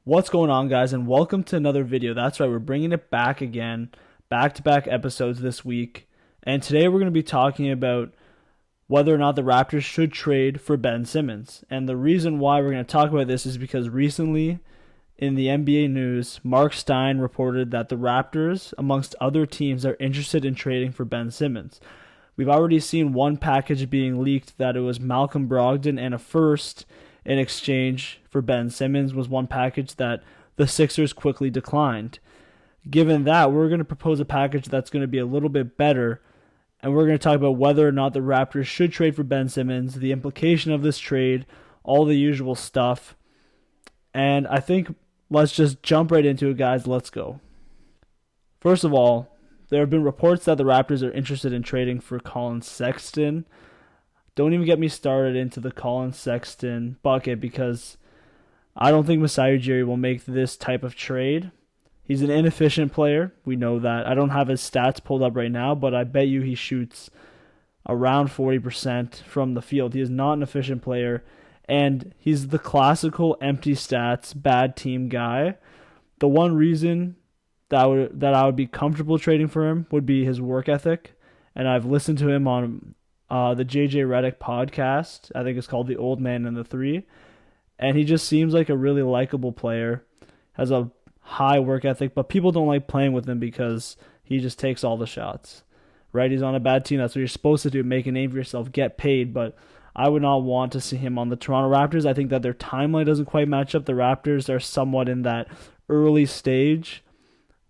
What's going on, guys, and welcome to another video. That's right, we're bringing it back again, back-to-back episodes this week. And today we're going to be talking about whether or not the Raptors should trade for Ben Simmons. And the reason why we're going to talk about this is because recently in the NBA news, Mark Stein reported that the Raptors, amongst other teams, are interested in trading for Ben Simmons. We've already seen one package being leaked that it was Malcolm Brogdon and a first in exchange for Ben Simmons was one package that the Sixers quickly declined. Given that, we're going to propose a package that's going to be a little bit better, and we're going to talk about whether or not the Raptors should trade for Ben Simmons, the implication of this trade, all the usual stuff. And I think let's just jump right into it, guys. Let's go. First of all, there have been reports that the Raptors are interested in trading for Colin Sexton. Don't even get me started into the Colin Sexton bucket because I don't think Masai Ujiri will make this type of trade. He's an inefficient player. We know that. I don't have his stats pulled up right now, but I bet you he shoots around 40% from the field. He is not an efficient player, and he's the classical empty stats, bad team guy. The one reason that I would be comfortable trading for him would be his work ethic, and I've listened to him on the JJ Redick podcast. I think it's called The Old Man and the Three. And he just seems like a really likable player, has a high work ethic, but people don't like playing with him because he just takes all the shots, right? He's on a bad team. That's what you're supposed to do, make a name for yourself, get paid, but I would not want to see him on the Toronto Raptors. I think that their timeline doesn't quite match up. The Raptors are somewhat in that early stage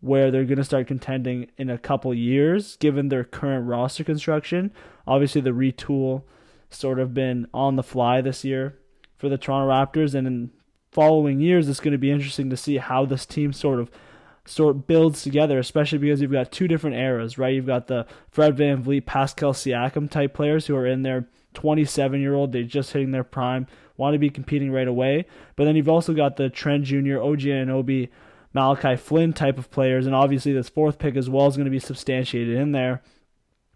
where they're going to start contending in a couple years, given their current roster construction. Obviously, the retool sort of been on the fly this year for the Toronto Raptors, and in following years, it's going to be interesting to see how this team sort of builds together, especially because you've got two different eras, right? You've got the Fred VanVleet, Pascal Siakam type players who are in their 27-year-old, they're just hitting their prime, want to be competing right away. But then you've also got the Trent Jr., OG Anunoby, Malachi Flynn type of players, and obviously this fourth pick as well is going to be substantiated in there,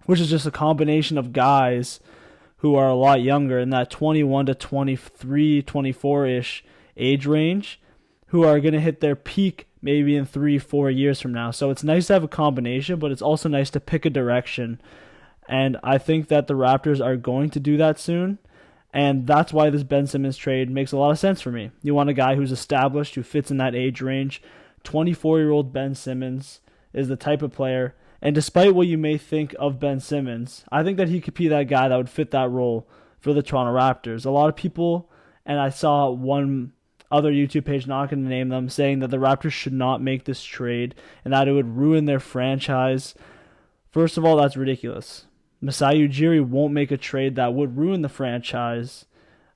which is just a combination of guys who are a lot younger in that 21 to 23, 24-ish age range, who are going to hit their peak maybe in 3-4 years from now. So it's nice to have a combination, but it's also nice to pick a direction. And I think that the Raptors are going to do that soon. And that's why this Ben Simmons trade makes a lot of sense for me. You want a guy who's established, who fits in that age range. 24-year-old Ben Simmons is the type of player. And despite what you may think of Ben Simmons, I think that he could be that guy that would fit that role for the Toronto Raptors. A lot of people, and I saw one other YouTube page, not going to name them, saying that the Raptors should not make this trade and that it would ruin their franchise. First of all, that's ridiculous. Masai Ujiri won't make a trade that would ruin the franchise.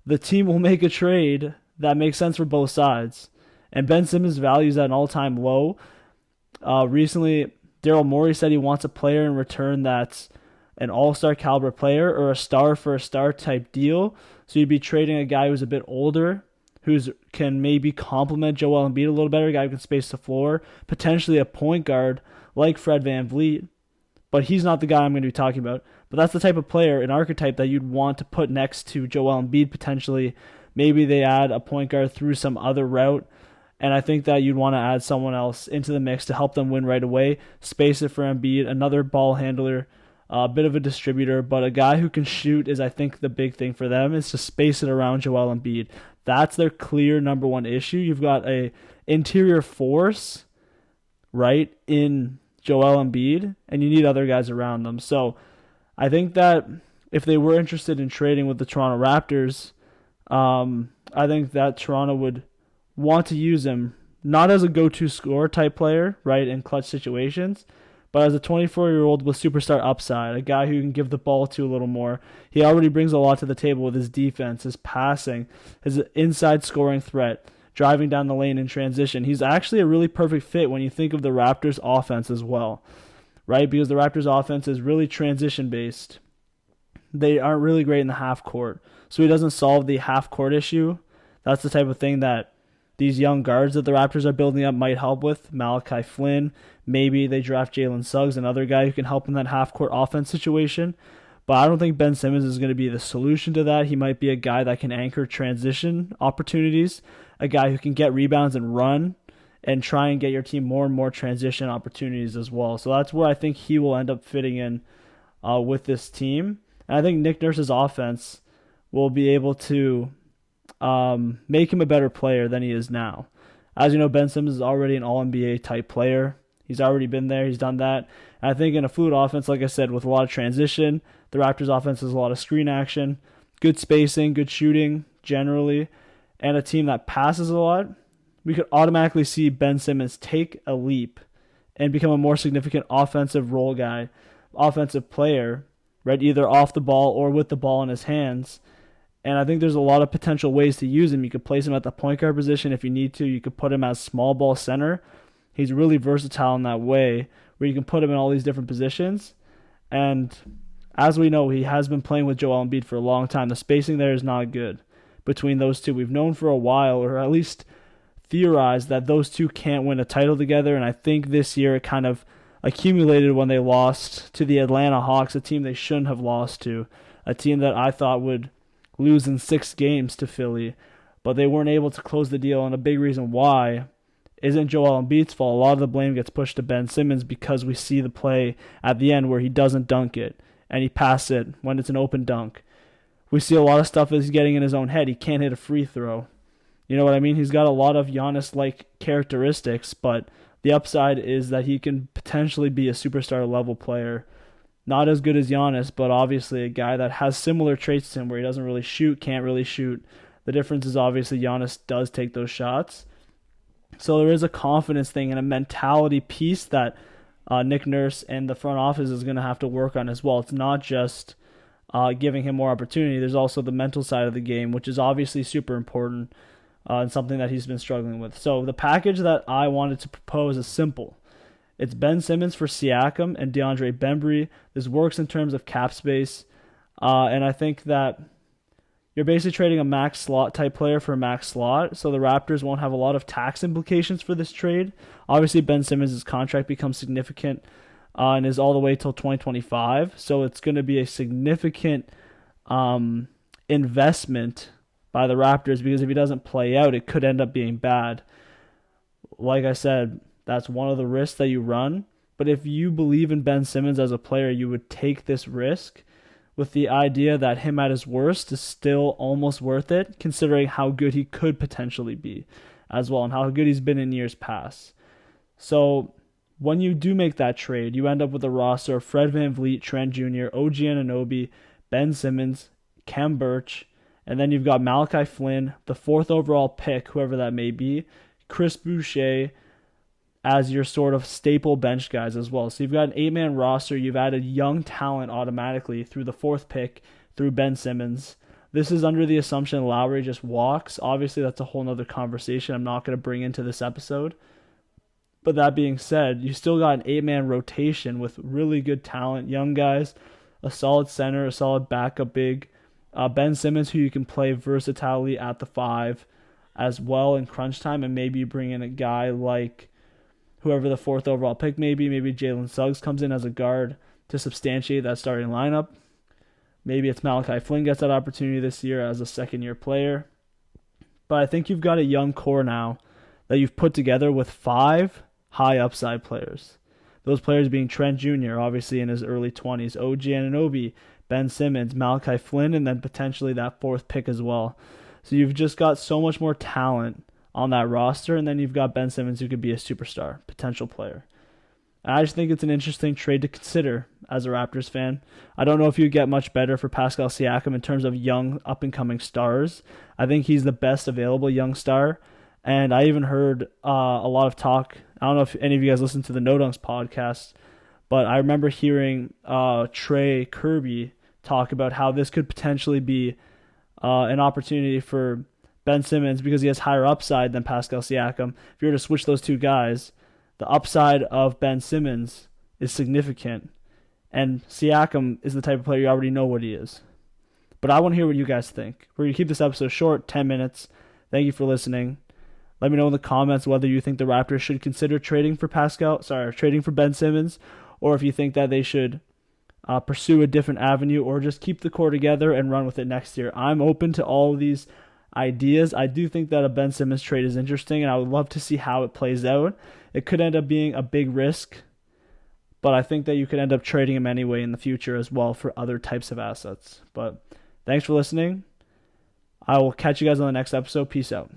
The team will make a trade that makes sense for both sides. And Ben Simmons' value is at an all-time low. Recently, Daryl Morey said he wants a player in return that's an all-star caliber player or a star for a star type deal. So you'd be trading a guy who's a bit older, who can maybe complement Joel Embiid a little better, a guy who can space the floor, potentially a point guard like Fred VanVleet. But he's not the guy I'm going to be talking about. But that's the type of player, an archetype that you'd want to put next to Joel Embiid potentially. Maybe they add a point guard through some other route. And I think that you'd want to add someone else into the mix to help them win right away. Space it for Embiid, another ball handler, a bit of a distributor, but a guy who can shoot is, I think, the big thing for them is to space it around Joel Embiid. That's their clear number one issue. You've got a interior force, right, in Joel Embiid, and you need other guys around them. So I think that if they were interested in trading with the Toronto Raptors, I think that Toronto would want to use him not as a go-to scorer type player, right, in clutch situations, but as a 24-year-old with superstar upside, a guy who can give the ball to a little more. He already brings a lot to the table with his defense, his passing, his inside scoring threat, driving down the lane in transition. He's actually a really perfect fit when you think of the Raptors offense as well, right, because the Raptors offense is really transition-based. They aren't really great in the half court, so he doesn't solve the half court issue. That's the type of thing that these young guards that the Raptors are building up might help with. Malachi Flynn, maybe they draft Jalen Suggs, another guy who can help in that half-court offense situation. But I don't think Ben Simmons is going to be the solution to that. He might be a guy that can anchor transition opportunities a guy who can get rebounds and run and try and get your team more and more transition opportunities as well. So that's where I think he will end up fitting in with this team. And I think Nick Nurse's offense will be able to make him a better player than he is now. As you know, Ben Simmons is already an All-NBA type player. He's already been there. He's done that. And I think in a fluid offense, like I said, with a lot of transition, the Raptors offense has a lot of screen action, good spacing, good shooting generally, and a team that passes a lot. We could automatically see Ben Simmons take a leap and become a more significant offensive role guy, offensive player, right? Either off the ball or with the ball in his hands. And I think there's a lot of potential ways to use him. You could place him at the point guard position if you need to. You could put him as small ball center. He's really versatile in that way, where you can put him in all these different positions. And as we know, he has been playing with Joel Embiid for a long time. The spacing there is not good between those two. We've known for a while, or at least theorized, that those two can't win a title together. And I think this year it kind of accumulated when they lost to the Atlanta Hawks, a team they shouldn't have lost to, a team that I thought would lose in 6 games to Philly, but they weren't able to close the deal. And a big reason why isn't Joel Embiid's fault. A lot of the blame gets pushed to Ben Simmons because we see the play at the end where he doesn't dunk it and he passes it when it's an open dunk. We see a lot of stuff that he's getting in his own head. He can't hit a free throw. You know what I mean? He's got a lot of Giannis-like characteristics, but the upside is that he can potentially be a superstar level player. Not as good as Giannis, but obviously a guy that has similar traits to him where he doesn't really shoot, can't really shoot. The difference is obviously Giannis does take those shots. So there is a confidence thing and a mentality piece that Nick Nurse and the front office is going to have to work on as well. It's not just giving him more opportunity. There's also the mental side of the game, which is obviously super important and something that he's been struggling with. So the package that I wanted to propose is simple. It's Ben Simmons for Siakam and DeAndre Bembry. This works in terms of cap space. And I think that you're basically trading a max slot type player for a max slot, so the Raptors won't have a lot of tax implications for this trade. Obviously, Ben Simmons' contract becomes significant and is all the way till 2025, so it's going to be a significant investment by the Raptors, because if he doesn't play out, it could end up being bad. Like I said, that's one of the risks that you run, but if you believe in Ben Simmons as a player, you would take this risk with the idea that him at his worst is still almost worth it, considering how good he could potentially be as well and how good he's been in years past. So when you do make that trade, you end up with a roster of Fred VanVleet, Trent Jr., OG Anunoby, Ben Simmons, Khem Birch, and then you've got Malachi Flynn, the 4th overall pick, whoever that may be, Chris Boucher, as your sort of staple bench guys as well. So you've got an 8-man roster. You've added young talent automatically through the 4th pick, through Ben Simmons. This is under the assumption Lowry just walks. Obviously, that's a whole nother conversation I'm not going to bring into this episode. But that being said, you still got an 8-man rotation with really good talent, young guys, a solid center, a solid backup big, Ben Simmons, who you can play versatility at the 5 as well in crunch time, and maybe you bring in a guy like whoever the 4th overall pick may be. Maybe Jalen Suggs comes in as a guard to substantiate that starting lineup. Maybe it's Malachi Flynn gets that opportunity this year as a second-year player. But I think you've got a young core now that you've put together with 5 high upside players. Those players being Trent Jr., obviously in his early 20s, OG Anunoby, Ben Simmons, Malachi Flynn, and then potentially that 4th pick as well. So you've just got so much more talent on that roster, and then you've got Ben Simmons, who could be a superstar, potential player. And I just think it's an interesting trade to consider as a Raptors fan. I don't know if you get much better for Pascal Siakam in terms of young, up-and-coming stars. I think he's the best available young star, and I even heard a lot of talk. I don't know if any of you guys listen to the No Dunks podcast, but I remember hearing Trey Kirby talk about how this could potentially be an opportunity for Ben Simmons, because he has higher upside than Pascal Siakam. If you were to switch those two guys, the upside of Ben Simmons is significant, and Siakam is the type of player you already know what he is. But I want to hear what you guys think. We're going to keep this episode short, 10 minutes. Thank you for listening. Let me know in the comments whether you think the Raptors should consider trading for Ben Simmons, or if you think that they should pursue a different avenue or just keep the core together and run with it next year. I'm open to all of these ideas. I do think that a Ben Simmons trade is interesting, and I would love to see how it plays out. It could end up being a big risk, but I think that you could end up trading him anyway in the future as well for other types of assets. But thanks for listening. I will catch you guys on the next episode. Peace out.